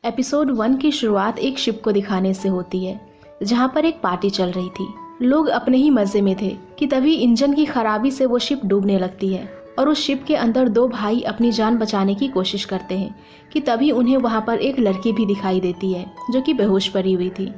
Episode 1 की शुरुआत एक शिप को दिखाने से होती है जहां पर एक पार्टी चल रही थी। लोग अपने ही मजे में थे कि तभी इंजन की खराबी से वो शिप डूबने लगती है और उस शिप के अंदर दो भाई अपनी जान बचाने की कोशिश करते हैं कि तभी उन्हें वहां पर एक लड़की भी दिखाई देती है जो कि बेहोश पड़ी हुई थी।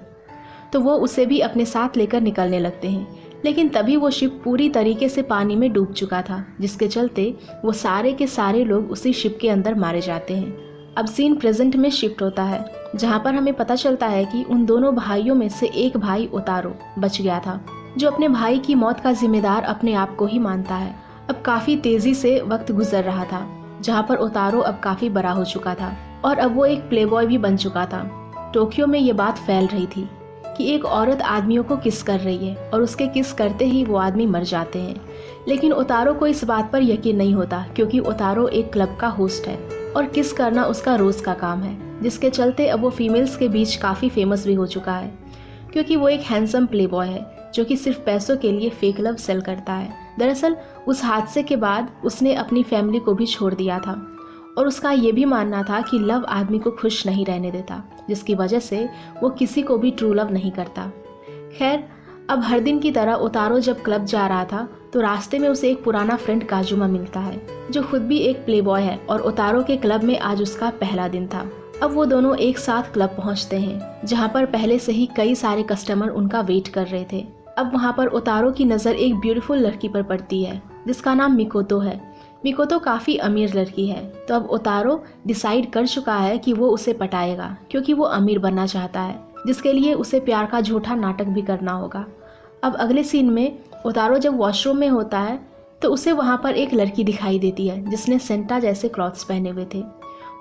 तो वो उसे भी अपने साथ लेकर निकलने लगते हैं, लेकिन तभी वो शिप पूरी तरीके से पानी में डूब चुका था, जिसके चलते वो सारे के सारे लोग उसी शिप के अंदर मारे जाते हैं। अब सीन प्रेजेंट में शिफ्ट होता है जहाँ पर हमें पता चलता है कि उन दोनों भाइयों में से एक भाई ओतारो बच गया था, जो अपने भाई की मौत का जिम्मेदार अपने आप को ही मानता है। अब काफ़ी तेज़ी से वक्त गुजर रहा था जहाँ पर ओतारो अब काफ़ी बड़ा हो चुका था और अब वो एक प्लेबॉय भी बन चुका था। टोक्यो में ये बात फैल रही थी कि एक औरत आदमियों को किस कर रही है और उसके किस करते ही वो आदमी मर जाते हैं, लेकिन ओतारो को इस बात पर यकीन नहीं होता क्योंकि ओतारो एक क्लब का होस्ट है और किस करना उसका रोज़ का काम है, जिसके चलते अब वो फीमेल्स के बीच काफ़ी फेमस भी हो चुका है क्योंकि वो एक हैंडसम प्लेबॉय है जो कि सिर्फ पैसों के लिए फेक लव सेल करता है। दरअसल उस हादसे के बाद उसने अपनी फैमिली को भी छोड़ दिया था और उसका ये भी मानना था कि लव आदमी को खुश नहीं रहने देता, जिसकी वजह से वो किसी को भी ट्रू लव नहीं करता। खैर, अब हर दिन की तरह ओतारो जब क्लब जा रहा था तो रास्ते में उसे एक पुराना फ्रेंड काजुमा मिलता है जो खुद भी एक प्लेबॉय है और ओतारो के क्लब में आज उसका पहला दिन था। अब वो दोनों एक साथ क्लब पहुंचते हैं जहां पर पहले से ही कई सारे कस्टमर उनका वेट कर रहे थे। अब वहां पर ओतारो की नज़र एक ब्यूटीफुल लड़की पर पड़ती है जिसका नाम मिकोतो है। मिकोतो काफ़ी अमीर लड़की है, तो अब ओतारो डिसाइड कर चुका है कि वो उसे पटाएगा क्योंकि वो अमीर बनना चाहता है, जिसके लिए उसे प्यार का झूठा नाटक भी करना होगा। अब अगले सीन में ओतारो जब वॉशरूम में होता है तो उसे वहाँ पर एक लड़की दिखाई देती है जिसने सेंटा जैसे क्लॉथ्स पहने हुए थे।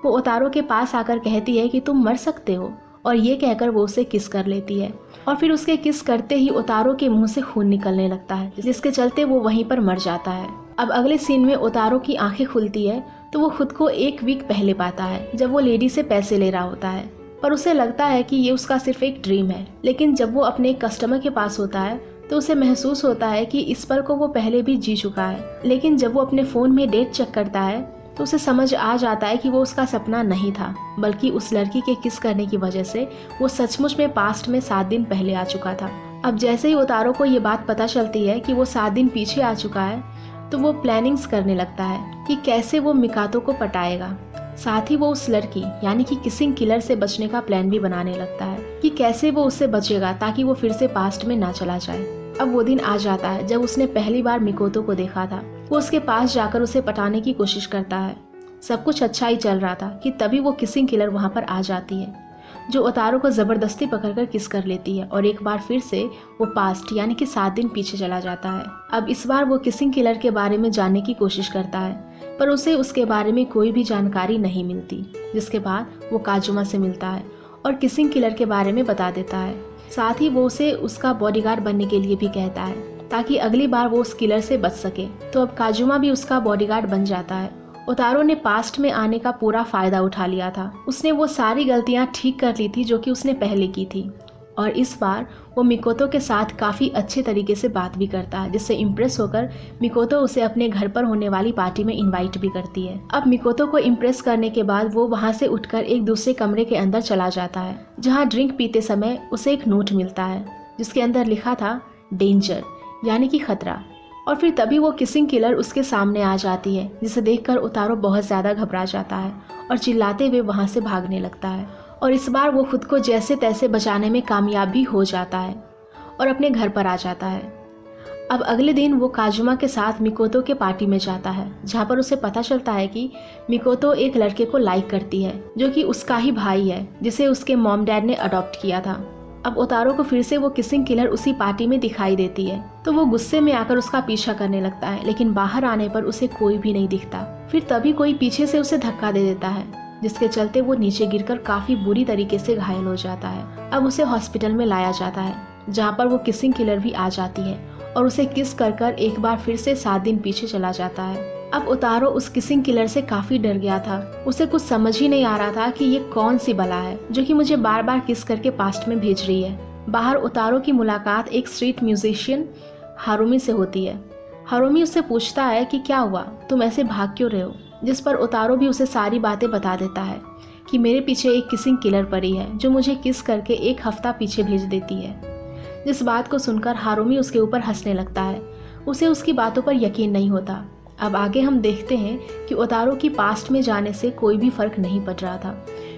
वो ओतारो के पास आकर कहती है कि तुम मर सकते हो, और ये कहकर वो उसे किस कर लेती है और फिर उसके किस करते ही ओतारो के मुंह से खून निकलने लगता है, जिसके चलते वो वहीं पर मर जाता है। अब अगले सीन में ओतारो की आंखें खुलती है तो वो खुद को एक वीक पहले पाता है जब वो लेडी से पैसे ले रहा होता है, पर उसे लगता है कि ये उसका सिर्फ एक ड्रीम है। लेकिन जब वो अपने कस्टमर के पास होता है तो उसे महसूस होता है कि इस पल को वो पहले भी जी चुका है। लेकिन जब वो अपने फ़ोन में डेट चेक करता है तो उसे समझ आ जाता है कि वो उसका सपना नहीं था, बल्कि उस लड़की के किस करने की वजह से वो सचमुच में पास्ट में 7 दिन पहले आ चुका था। अब जैसे ही ओतारो को ये बात पता चलती है कि वो 7 दिन पीछे आ चुका है तो वो प्लानिंग्स करने लगता है कि कैसे वो मिकातो को पटाएगा। साथ ही वो उस लड़की यानी कि किसिंग किलर से बचने का प्लान भी बनाने लगता है कि कैसे वो उससे बचेगा ताकि वो फिर से पास्ट में ना चला जाए। अब वो दिन आ जाता है जब उसने पहली बार मिकोतो को देखा था। वो उसके पास जाकर उसे पटाने की कोशिश करता है। सब कुछ अच्छा ही चल रहा था कि तभी वो किसिंग किलर वहाँ पर आ जाती है जो ओतारो को ज़बरदस्ती पकड़कर किस कर लेती है और एक बार फिर से वो पास्ट यानी कि 7 दिन पीछे चला जाता है। अब इस बार वो किसिंग किलर के बारे में जानने की कोशिश करता है, पर उसे उसके बारे में कोई भी जानकारी नहीं मिलती, जिसके बाद वो काजुमा से मिलता है और किसिंग किलर के बारे में बता देता है। साथ ही वो उसे उसका बॉडीगार्ड बनने के लिए भी कहता है ताकि अगली बार वो उस किलर से बच सके। तो अब काजुमा भी उसका बॉडीगार्ड बन जाता है। ओतारो ने पास्ट में आने का पूरा फ़ायदा उठा लिया था। उसने वो सारी गलतियां ठीक कर ली थी जो कि उसने पहले की थी, और इस बार वो मिकोतो के साथ काफ़ी अच्छे तरीके से बात भी करता है, जिससे इम्प्रेस होकर मिकोतो उसे अपने घर पर होने वाली पार्टी में इनवाइट भी करती है। अब मिकोतो को इम्प्रेस करने के बाद वो वहाँ से उठकर एक दूसरे कमरे के अंदर चला जाता है जहाँ ड्रिंक पीते समय उसे एक नोट मिलता है जिसके अंदर लिखा था डेंजर यानी कि खतरा। और फिर तभी वो किसिंग किलर उसके सामने आ जाती है, जिसे देखकर ओतारो बहुत ज़्यादा घबरा जाता है और चिल्लाते हुए वहाँ से भागने लगता है। और इस बार वो खुद को जैसे तैसे बचाने में कामयाब भी हो जाता है और अपने घर पर आ जाता है। अब अगले दिन वो काजुमा के साथ मिकोतो के पार्टी में जाता है जहाँ पर उसे पता चलता है कि मिकोतो एक लड़के को लाइक करती है जो कि उसका ही भाई है जिसे उसके मॉम डैड ने अडॉप्ट किया था। अब ओतारो को फिर से वो किसिंग किलर उसी पार्टी में दिखाई देती है तो वो गुस्से में आकर उसका पीछा करने लगता है, लेकिन बाहर आने पर उसे कोई भी नहीं दिखता। फिर तभी कोई पीछे से उसे धक्का दे देता है जिसके चलते वो नीचे गिरकर काफी बुरी तरीके से घायल हो जाता है। अब उसे हॉस्पिटल में लाया जाता है जहाँ पर वो किसिंग किलर भी आ जाती है और उसे किस कर एक बार फिर से 7 दिन पीछे चला जाता है। अब ओतारो उस किसिंग किलर से काफी डर गया था। उसे कुछ समझ ही नहीं आ रहा था कि ये कौन सी बला है जो कि मुझे बार बार किस करके पास्ट में भेज रही है। बाहर ओतारो की मुलाकात एक स्ट्रीट म्यूजिशियन हारुमी से होती है। हारुमी उससे पूछता है कि क्या हुआ, तुम ऐसे भाग क्यों रहे हो, जिस पर ओतारो भी उसे सारी बातें बता देता है। कि मेरे पीछे एक किसिंग किलर पड़ी है जो मुझे किस करके 1 हफ्ता पीछे भेज देती है। जिस बात को सुनकर हारुमी उसके ऊपर हंसने लगता है। उसे उसकी बातों पर यकीन नहीं होता। अब आगे हम देखते हैं कि ओतारो की पास्ट में जाने से कोई भी फर्क नहीं पड़ रहा था,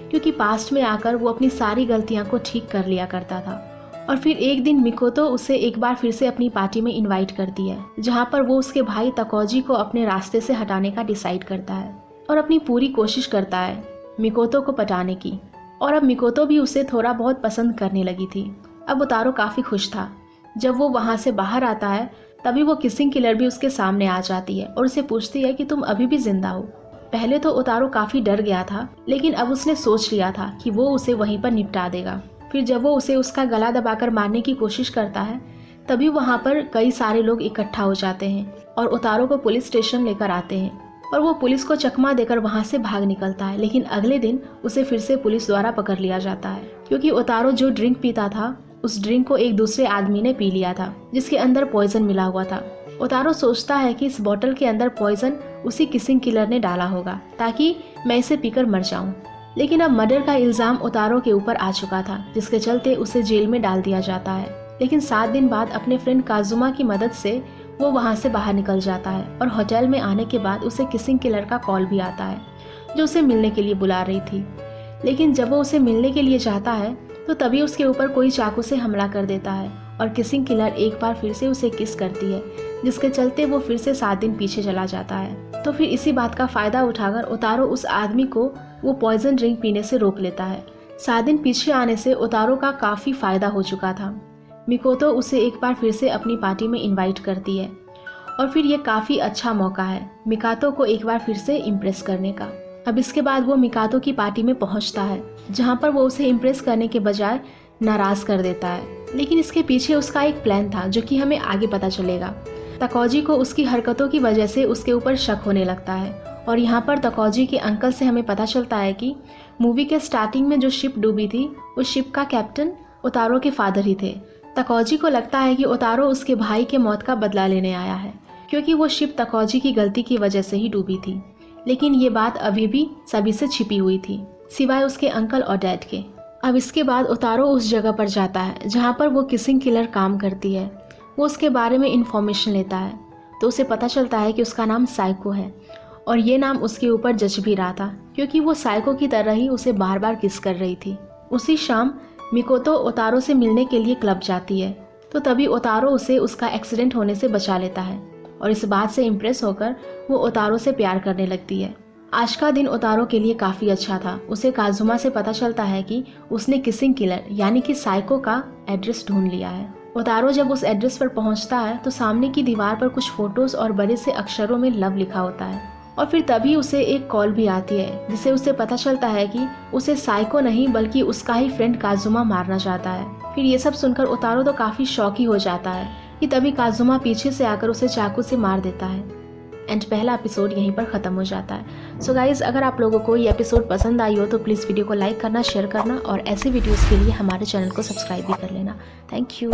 क्योंकि पास्ट में आकर वो अपनी सारी गलतियां को ठीक कर लिया करता था। और फिर एक दिन मिकोतो उसे एक बार फिर से अपनी पार्टी में इनवाइट करती है, जहां पर वो उसके भाई तकोजी को अपने रास्ते से हटाने का डिसाइड करता है और अपनी पूरी कोशिश करता है मिकोतो को पटाने की। और अब मिकोतो भी उसे थोड़ा बहुत पसंद करने लगी थी। अब ओतारो काफ़ी खुश था। जब वो वहाँ से बाहर आता है तभी वो किसिंग किलर भी उसके सामने आ जाती है और उसे पूछती है कि तुम अभी भी जिंदा हो। पहले तो ओतारो काफ़ी डर गया था, लेकिन अब उसने सोच लिया था कि वो उसे वहीं पर निपटा देगा। फिर जब वो उसे उसका गला दबाकर मारने की कोशिश करता है तभी वहाँ पर कई सारे लोग इकट्ठा हो जाते हैं और ओतारो को पुलिस स्टेशन लेकर आते हैं और वो पुलिस को चकमा देकर वहाँ से भाग निकलता है। लेकिन अगले दिन उसे फिर से पुलिस द्वारा पकड़ लिया जाता है, क्योंकि ओतारो जो ड्रिंक पीता था उस ड्रिंक को एक दूसरे आदमी ने पी लिया था जिसके अंदर पॉइजन मिला हुआ था। ओतारो सोचता है कि इस बोतल के अंदर पॉइजन उसी किसिंग किलर ने डाला होगा ताकि मैं इसे पीकर मर जाऊं। लेकिन अब मर्डर का इल्जाम ओतारो के ऊपर आ चुका था, जिसके चलते उसे जेल में डाल दिया जाता है। लेकिन 7 दिन बाद अपने फ्रेंड काजुमा की मदद से वो वहाँ से बाहर निकल जाता है और होटल में आने के बाद उसे किसिंग किलर का कॉल भी आता है जो उसे मिलने के लिए बुला रही थी। लेकिन जब वो उसे मिलने के लिए जाता है तो तभी उसके ऊपर कोई चाकू से हमला कर देता है और किसिंग किलर एक बार फिर से उसे किस करती है, जिसके चलते वो फिर से 7 दिन पीछे चला जाता है। तो फिर इसी बात का फ़ायदा उठाकर ओतारो उस आदमी को वो पॉइजन ड्रिंक पीने से रोक लेता है। 7 दिन पीछे आने से ओतारो का काफ़ी फ़ायदा हो चुका था। मिकोतो उसे एक बार फिर से अपनी पार्टी में इनवाइट करती है और फिर ये काफ़ी अच्छा मौका है मिकातो को एक बार फिर से इम्प्रेस करने का। अब इसके बाद वो मिकातो की पार्टी में पहुंचता है, जहां पर वो उसे इम्प्रेस करने के बजाय नाराज़ कर देता है। लेकिन इसके पीछे उसका एक प्लान था जो कि हमें आगे पता चलेगा। तकोजी को उसकी हरकतों की वजह से उसके ऊपर शक होने लगता है और यहाँ पर तकोजी के अंकल से हमें पता चलता है कि मूवी के स्टार्टिंग में जो शिप डूबी थी उस शिप का कैप्टन ओतारो के फादर ही थे। तकोजी को लगता है कि ओतारो उसके भाई के मौत का बदला लेने आया है, क्योंकि वो शिप तकोजी की गलती की वजह से ही डूबी थी। लेकिन ये बात अभी भी सभी से छिपी हुई थी, सिवाय उसके अंकल और डैड के। अब इसके बाद ओतारो उस जगह पर जाता है जहाँ पर वो किसिंग किलर काम करती है। वो उसके बारे में इंफॉर्मेशन लेता है तो उसे पता चलता है कि उसका नाम साइको है और ये नाम उसके ऊपर जच भी रहा था, क्योंकि वो साइको की तरह ही उसे बार बार किस कर रही थी। उसी शाम मिकोतो ओतारो से मिलने के लिए क्लब जाती है तो तभी ओतारो उसे उसका एक्सीडेंट होने से बचा लेता है और इस बात से इम्प्रेस होकर वो ओतारो से प्यार करने लगती है। आज का दिन ओतारो के लिए काफ़ी अच्छा था। उसे काजुमा से पता चलता है कि उसने किसिंग किलर यानी कि साइको का एड्रेस ढूंढ लिया है। ओतारो जब उस एड्रेस पर पहुंचता है तो सामने की दीवार पर कुछ फोटोज और बड़े से अक्षरों में लव लिखा होता है और फिर तभी उसे एक कॉल भी आती है जिससे उसे पता चलता है कि उसे साइको नहीं बल्कि उसका ही फ्रेंड काजुमा मारना चाहता है। फिर ये सब सुनकर ओतारो तो काफ़ी शॉक ही हो जाता है कि तभी काजुमा पीछे से आकर उसे चाकू से मार देता है। एंड पहला एपिसोड यहीं पर ख़त्म हो जाता है। सो गाइज़, अगर आप लोगों को ये एपिसोड पसंद आई हो तो प्लीज़ वीडियो को लाइक करना, शेयर करना और ऐसे वीडियोज़ के लिए हमारे चैनल को सब्सक्राइब भी कर लेना। Thank you.